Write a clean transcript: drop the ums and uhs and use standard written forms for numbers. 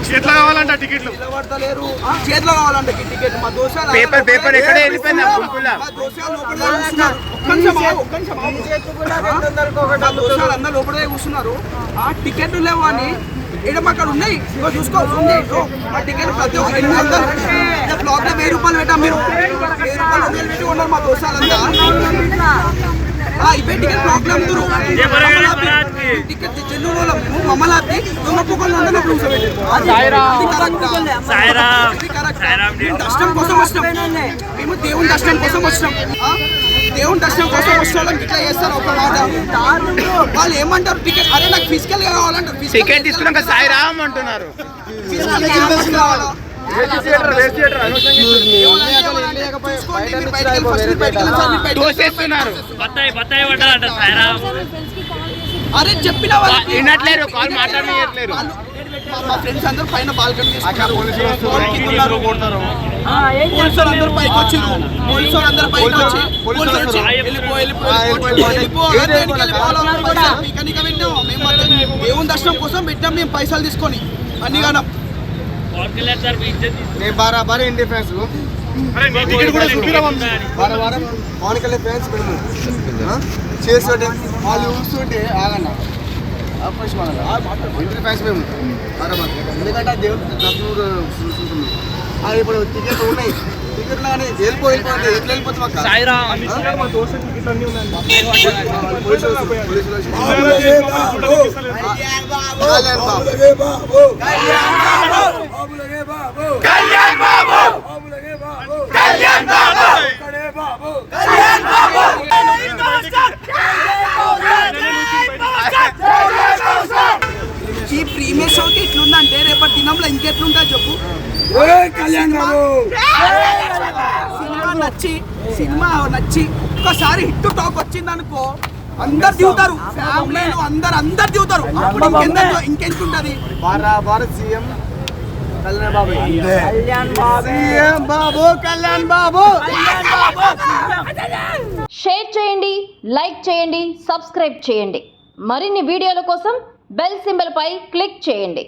చేతిలో కావాలంట టికెట్లు, చేతిలో కావాలంట టికెట్. మా దోషాలు పేపర్ ఎక్కడ వెళ్ళిపోయింది. అందరూ లోపలే కూర్చున్నారు. ఆ టికెట్లు లేవు అని అక్కడ ఉన్నాయి. చూసుకో ఆ టికెట్ ప్రతి ఒక్క 800 బ్లాక్ లో 1000 రూపాయలు పెట్టాం. మీరు 1000 రూపాయలు పెట్టి ఉన్నారు మా దోషాలంతా. ఇవే టికెట్ బ్లాక్ లో అమ్ముతారు. టికెట్ చెల్లు మమ్మల్ని దర్శనం కోసం వచ్చినాం. మేము దేవుని దర్శనం కోసం వచ్చినాం. దేవుని దర్శనం కోసం వచ్చిన ఇట్లా చేస్తారు. ఒక మాట వాళ్ళు ఏమంటారు, టికెట్ అరే నాకు ఫిజికల్ గా కావాలంటారు. టికెట్ తీసుకున్నాక సాయిరామ్ అంటున్నారు. అరే చెప్పిన వినట్లేరు, కాల్ మాట్లాడలేరు. మా ఫ్రెండ్స్ అందరూ పైన బాల్కనీ తీసుకున్నారు. పోలీసులు అందరూ పైకి వచ్చారు. పోలీసులు అందరూ పైకి వచ్చి దేవుని దర్శనం కోసం పెట్టాం. మేము పైసలు తీసుకొని అన్ని గానం బారా ఇండి ఫ్యాన్స్ పవన్ కళ్యాణ్ ఫ్యాన్స్ చేసి వాళ్ళు చూస్తుంటే ఆగన్నా ఇంటి ఫ్యాన్స్ మేము ఎందుకంటే దేవుడు చూసుకుంటున్నాం. ఇప్పుడు టికెట్ ఉన్నాయి. టికెట్ కానీ వెళ్ళిపోతే ఎట్లా వెళ్ళిపోతాం. ఈ ప్రీమియర్ షోకి ఇట్లుందంటే రేపటి దినంలో ఇంకెట్లుంటా చెప్పు. సినిమా నచ్చి ఒక్కసారి హిట్ టాక్ వచ్చింది అనుకో, అందరు దిగుతారు. ఫ్యామిలీలు అందరు దిగుతారు. అప్పుడు ఇంకెంత ఉంటది. సీఎం కళ్యాణ్ బాబు. షేర్ చేయండి, లైక్ చేయండి, సబ్స్క్రైబ్ చేయండి. మరిన్ని వీడియోల కోసం బెల్ సింబల్ పై క్లిక్ చేయండి.